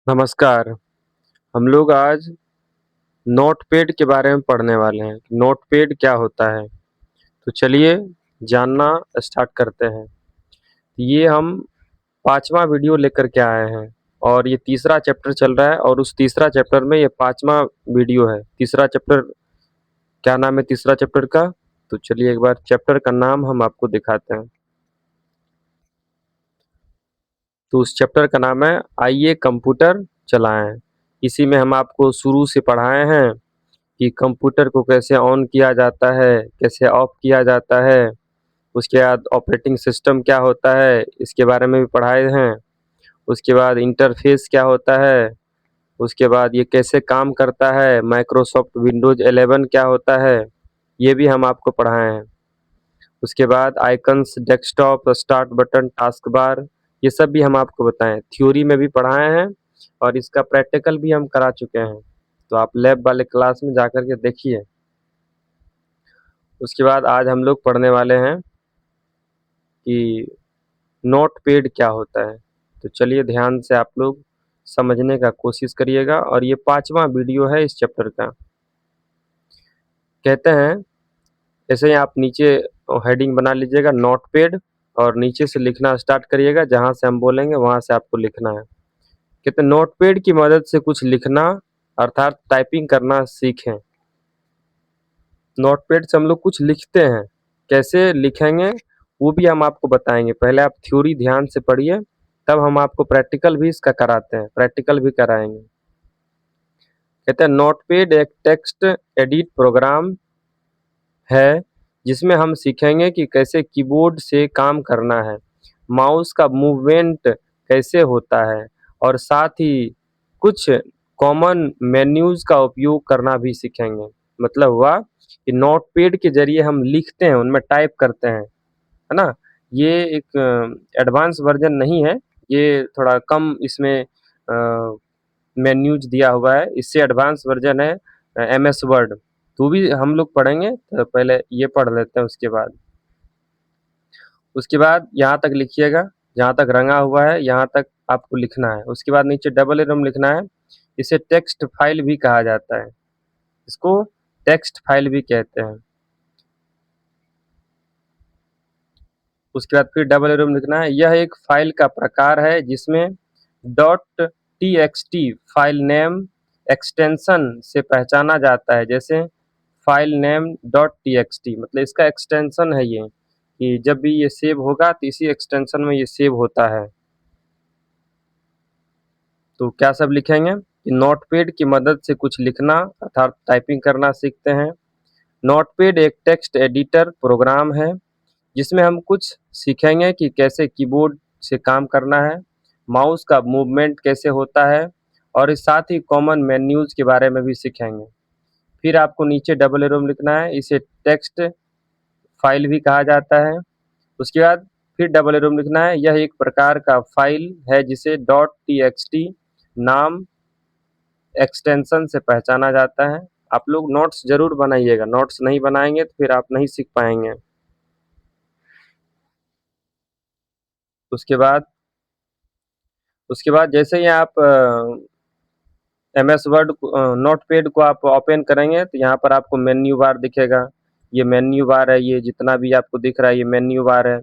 नमस्कार। हम लोग आज नोटपैड के बारे में पढ़ने वाले हैं। नोटपैड क्या होता है? तो चलिए जानना स्टार्ट करते हैं। ये हम 5वां वीडियो लेकर के आए हैं और ये तीसरा चैप्टर चल रहा है और उस तीसरा चैप्टर में ये 5वां वीडियो है। तीसरा चैप्टर क्या नाम है तीसरा चैप्टर का? तो चलिए एक बार चैप्टर का नाम हम आपको दिखाते हैं। तो उस चैप्टर का नाम है आइए कंप्यूटर चलाएँ। इसी में हम आपको शुरू से पढ़ाए हैं कि कंप्यूटर को कैसे ऑन किया जाता है, कैसे ऑफ किया जाता है, उसके बाद ऑपरेटिंग सिस्टम क्या होता है, इसके बारे में भी पढ़ाए हैं। उसके बाद इंटरफ़ेस क्या होता है, उसके बाद ये कैसे काम करता है, माइक्रोसॉफ्ट विंडोज़ 11 क्या होता है, ये भी हम आपको पढ़ाए हैं। उसके बाद icons, desktop, start button, task bar, ये सब भी हम आपको बताएँ। थ्योरी में भी पढ़ाए हैं और इसका प्रैक्टिकल भी हम करा चुके हैं। तो आप लैब वाले क्लास में जाकर के देखिए। उसके बाद आज हम लोग पढ़ने वाले हैं कि नोटपैड क्या होता है। तो चलिए ध्यान से आप लोग समझने का कोशिश करिएगा और ये 5वां वीडियो है इस चैप्टर का। कहते हैं ऐसे ही आप नीचे हेडिंग बना लीजिएगा नोटपैड और नीचे से लिखना स्टार्ट करिएगा, जहाँ से हम बोलेंगे वहाँ से आपको लिखना है। कहते हैं नोटपैड की मदद से कुछ लिखना अर्थात टाइपिंग करना सीखें। नोटपैड से हम लोग कुछ लिखते हैं, कैसे लिखेंगे वो भी हम आपको बताएँगे। पहले आप थ्योरी ध्यान से पढ़िए, तब हम आपको प्रैक्टिकल भी इसका कराते हैं, प्रैक्टिकल भी कराएँगे। कहते हैं नोटपैड एक टेक्स्ट एडिट प्रोग्राम है, जिसमें हम सीखेंगे कि कैसे कीबोर्ड से काम करना है, माउस का मूवमेंट कैसे होता है और साथ ही कुछ कॉमन मेन्यूज़ का उपयोग करना भी सीखेंगे। मतलब हुआ कि नोटपैड के ज़रिए हम लिखते हैं, उनमें टाइप करते हैं, है ना? ये एक एडवांस वर्ज़न नहीं है, ये थोड़ा कम इसमें मेन्यूज़ दिया हुआ है, इससे एडवांस वर्ज़न है एमएस वर्ड। तो भी हम लोग पढ़ेंगे, तो पहले ये पढ़ लेते हैं उसके बाद। उसके बाद यहाँ तक लिखिएगा, जहाँ तक रंगा हुआ है यहाँ तक आपको लिखना है। उसके बाद नीचे डबल एरो में लिखना है, इसे टेक्स्ट फाइल भी कहा जाता है, इसको टेक्स्ट फाइल भी कहते हैं। उसके बाद फिर डबल एरो में लिखना है, यह एक फाइल का प्रकार है जिसमें dot TXT file name extension से पहचाना जाता है। जैसे फाइल नेम डॉट टीएक्सटी मतलब इसका एक्सटेंशन है ये, कि जब भी ये सेव होगा तो इसी एक्सटेंशन में ये सेव होता है। तो क्या सब लिखेंगे कि नोटपैड की मदद से कुछ लिखना अर्थात टाइपिंग करना सीखते हैं। नोटपैड एक टेक्स्ट एडिटर प्रोग्राम है, जिसमें हम कुछ सीखेंगे कि कैसे कीबोर्ड से काम करना है, माउस का मूवमेंट कैसे होता है और इस साथ ही कॉमन मेन्यूज़ के बारे में भी सीखेंगे। फिर आपको नीचे डबल एरो में लिखना है, इसे टेक्स्ट फाइल भी कहा जाता है। उसके बाद फिर डबल एरो में लिखना है, यह एक प्रकार का फाइल है जिसे डॉट टीएक्सटी नाम एक्सटेंशन से पहचाना जाता है। आप लोग नोट्स ज़रूर बनाइएगा, नोट्स नहीं बनाएँगे तो फिर आप नहीं सीख पाएँगे। उसके बाद उसके बाद जैसे ही आप एमएस वर्ड नोटपैड को आप ओपन करेंगे तो यहाँ पर आपको मेन्यू बार दिखेगा। ये मेन्यू बार है, ये जितना भी आपको दिख रहा है ये मेन्यू बार है।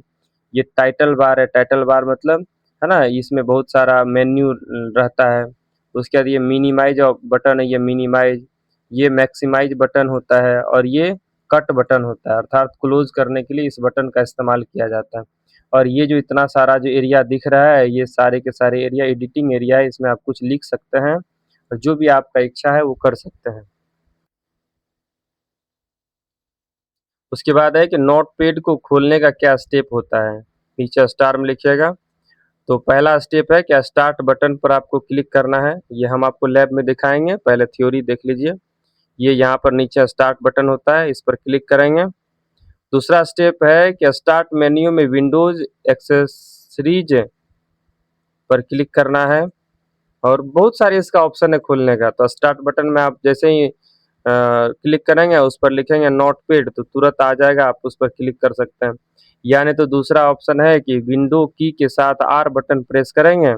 ये टाइटल बार है, टाइटल बार मतलब है ना, इसमें बहुत सारा मेन्यू रहता है। उसके बाद ये मिनिमाइज़ बटन है, ये मिनिमाइज़, ये मैक्सिमाइज़ बटन होता है और ये कट बटन होता है, अर्थात क्लोज़ करने के लिए इस बटन का इस्तेमाल किया जाता है। और ये जो इतना सारा जो एरिया दिख रहा है, ये सारे के सारे एरिया एडिटिंग एरिया है, इसमें आप कुछ लिख सकते हैं और जो भी आपका इच्छा है वो कर सकते हैं। उसके बाद है कि नोटपैड को खोलने का क्या स्टेप होता है, नीचे स्टार में लिखिएगा। तो पहला स्टेप है कि स्टार्ट बटन पर आपको क्लिक करना है, ये हम आपको लैब में दिखाएँगे, पहले थ्योरी देख लीजिए। ये यहाँ पर नीचे स्टार्ट बटन होता है, इस पर क्लिक करेंगे। दूसरा स्टेप है कि स्टार्ट मेन्यू में विंडोज़ एक्सेसरीज़ पर क्लिक करना है और बहुत सारे इसका ऑप्शन है खोलने का। तो स्टार्ट बटन में आप जैसे ही क्लिक करेंगे, उस पर लिखेंगे नोटपैड तो तुरंत आ जाएगा, आप उस पर क्लिक कर सकते हैं। या नहीं तो दूसरा ऑप्शन है कि विंडो की के साथ आर बटन प्रेस करेंगे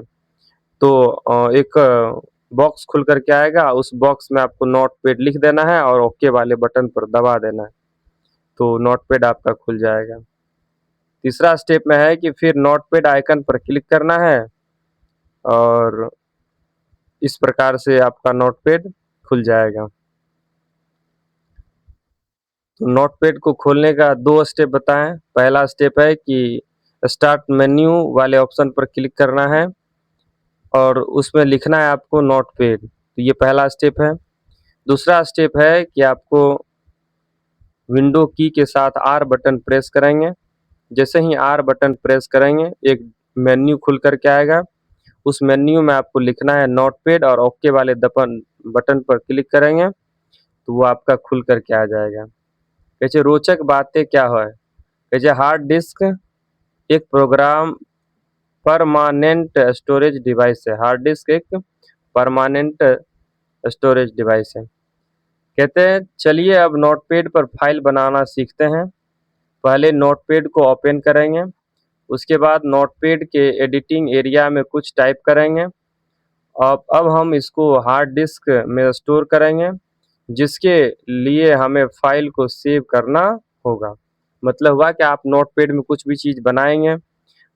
तो एक बॉक्स खुल कर के आएगा, उस बॉक्स में आपको नोटपैड लिख देना है और ओके वाले बटन पर दबा देना है, तो नोटपैड आपका खुल जाएगा। तीसरा स्टेप में है कि फिर नोटपैड आइकन पर क्लिक करना है और इस प्रकार से आपका नोटपैड खुल जाएगा। तो नोटपैड को खोलने का 2 स्टेप बताएँ। पहला स्टेप है कि स्टार्ट मेन्यू वाले ऑप्शन पर क्लिक करना है और उसमें लिखना है आपको नोटपैड, तो ये पहला स्टेप है। दूसरा स्टेप है कि आपको विंडो की के साथ आर बटन प्रेस करेंगे। जैसे ही आर बटन प्रेस करेंगे, एक मेन्यू खुल कर के आएगा। उस मेन्यू में आपको लिखना है नोटपैड और ओके वाले दपन बटन पर क्लिक करेंगे, तो वो आपका खुल कर के आ जाएगा। वैसे रोचक बातें क्या है? वैसे हार्ड डिस्क एक प्रोग्राम परमानेंट स्टोरेज डिवाइस है। हार्ड डिस्क एक परमानेंट स्टोरेज डिवाइस है। कहते हैं चलिए अब नोटपैड पर फाइल बनाना सीखते हैं। पहले नोटपैड को ओपन करेंगे, उसके बाद नोटपैड के एडिटिंग एरिया में कुछ टाइप करेंगे। अब हम इसको हार्ड डिस्क में स्टोर करेंगे, जिसके लिए हमें फाइल को सेव करना होगा। मतलब हुआ कि आप नोटपैड में कुछ भी चीज़ बनाएँगे,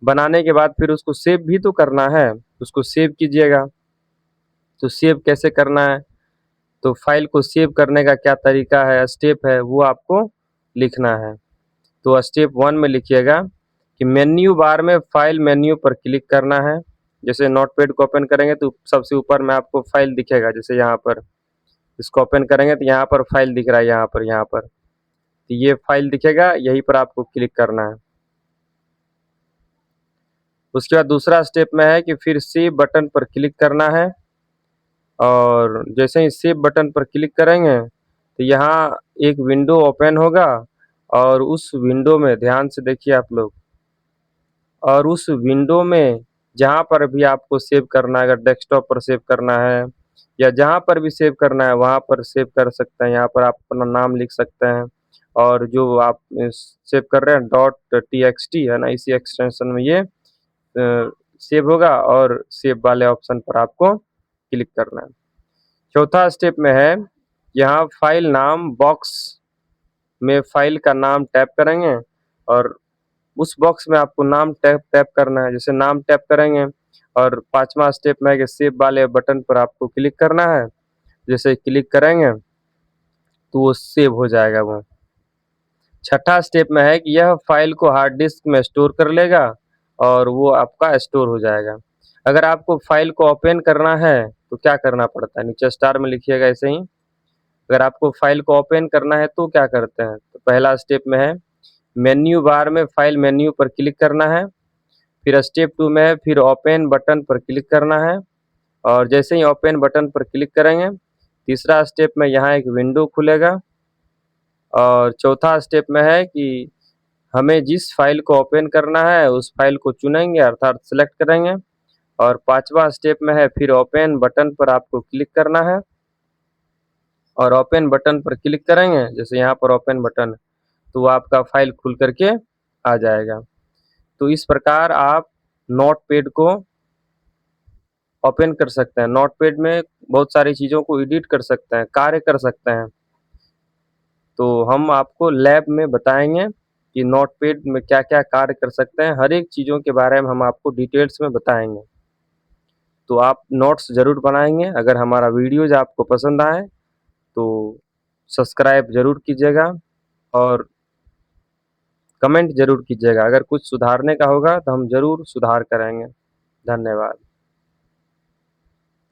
बनाने के बाद फिर उसको सेव भी तो करना है, उसको सेव कीजिएगा। तो सेव कैसे करना है? तो फाइल को सेव करने का क्या तरीका है, स्टेप है, वो आपको लिखना है। तो स्टेप 1 में लिखिएगा कि मेन्यू बार में फाइल मेन्यू पर क्लिक करना है। जैसे नोटपैड को ओपन करेंगे तो सबसे ऊपर में आपको फाइल दिखेगा, जैसे यहाँ पर इसको ओपन करेंगे तो यहाँ पर फाइल दिख रहा है, यहाँ पर तो ये फाइल दिखेगा, यहीं पर आपको क्लिक करना है। उसके बाद दूसरा स्टेप में है कि फिर सेव बटन पर क्लिक करना है और जैसे ही सेव बटन पर क्लिक करेंगे तो यहाँ एक विंडो ओपन होगा और उस विंडो में ध्यान से देखिए आप लोग, और उस विंडो में जहाँ पर भी आपको सेव करना है, अगर डेस्कटॉप पर सेव करना है या जहाँ पर भी सेव करना है वहाँ पर सेव कर सकते हैं। यहाँ पर आप अपना नाम लिख सकते हैं और जो आप सेव कर रहे हैं डॉट टीएक्सटी है ना, इसी एक्सटेंशन में ये सेव होगा और सेव वाले ऑप्शन पर आपको क्लिक करना है। चौथा स्टेप में है, यहाँ फाइल नाम बॉक्स में फाइल का नाम टाइप करेंगे और उस बॉक्स में आपको नाम टाइप करना है। जैसे नाम टाइप करेंगे और पाँचवा स्टेप में है कि सेव वाले बटन पर आपको क्लिक करना है। जैसे क्लिक करेंगे तो वो सेव हो जाएगा वो। छठा स्टेप में है कि यह फाइल को हार्ड डिस्क में स्टोर कर लेगा और वो आपका स्टोर हो जाएगा। अगर आपको फाइल को ओपन करना है तो क्या करना पड़ता है? नीचे स्टार में लिखिएगा ऐसे ही। अगर आपको फाइल को ओपन करना है तो क्या करते हैं? तो पहला स्टेप में है मेन्यू बार में फाइल मेन्यू पर क्लिक करना है। फिर स्टेप 2 में है फिर ओपन बटन पर क्लिक करना है और जैसे ही ओपन बटन पर क्लिक करेंगे, तीसरा स्टेप में यहाँ एक विंडो खुलेगा और चौथा स्टेप में है कि हमें जिस फाइल को ओपन करना है उस फाइल को चुनेंगे अर्थात सेलेक्ट करेंगे और पाँचवा स्टेप में है फिर ओपन बटन पर आपको क्लिक करना है और ओपन बटन पर क्लिक करेंगे, जैसे यहाँ पर ओपन बटन, तो वो आपका फाइल खुल करके आ जाएगा। तो इस प्रकार आप नोटपैड को ओपन कर सकते हैं। नोटपैड में बहुत सारी चीज़ों को एडिट कर सकते हैं, कार्य कर सकते हैं। तो हम आपको लैब में बताएँगे कि नोटपैड में क्या-क्या कार्य कर सकते हैं, हर एक चीज़ों के बारे में हम आपको डिटेल्स में बताएँगे। तो आप नोट्स ज़रूर बनाएँगे। अगर हमारा वीडियोज़ आपको पसंद आए तो सब्सक्राइब ज़रूर कीजिएगा और कमेंट ज़रूर कीजिएगा। अगर कुछ सुधारने का होगा तो हम ज़रूर सुधार करेंगे। धन्यवाद।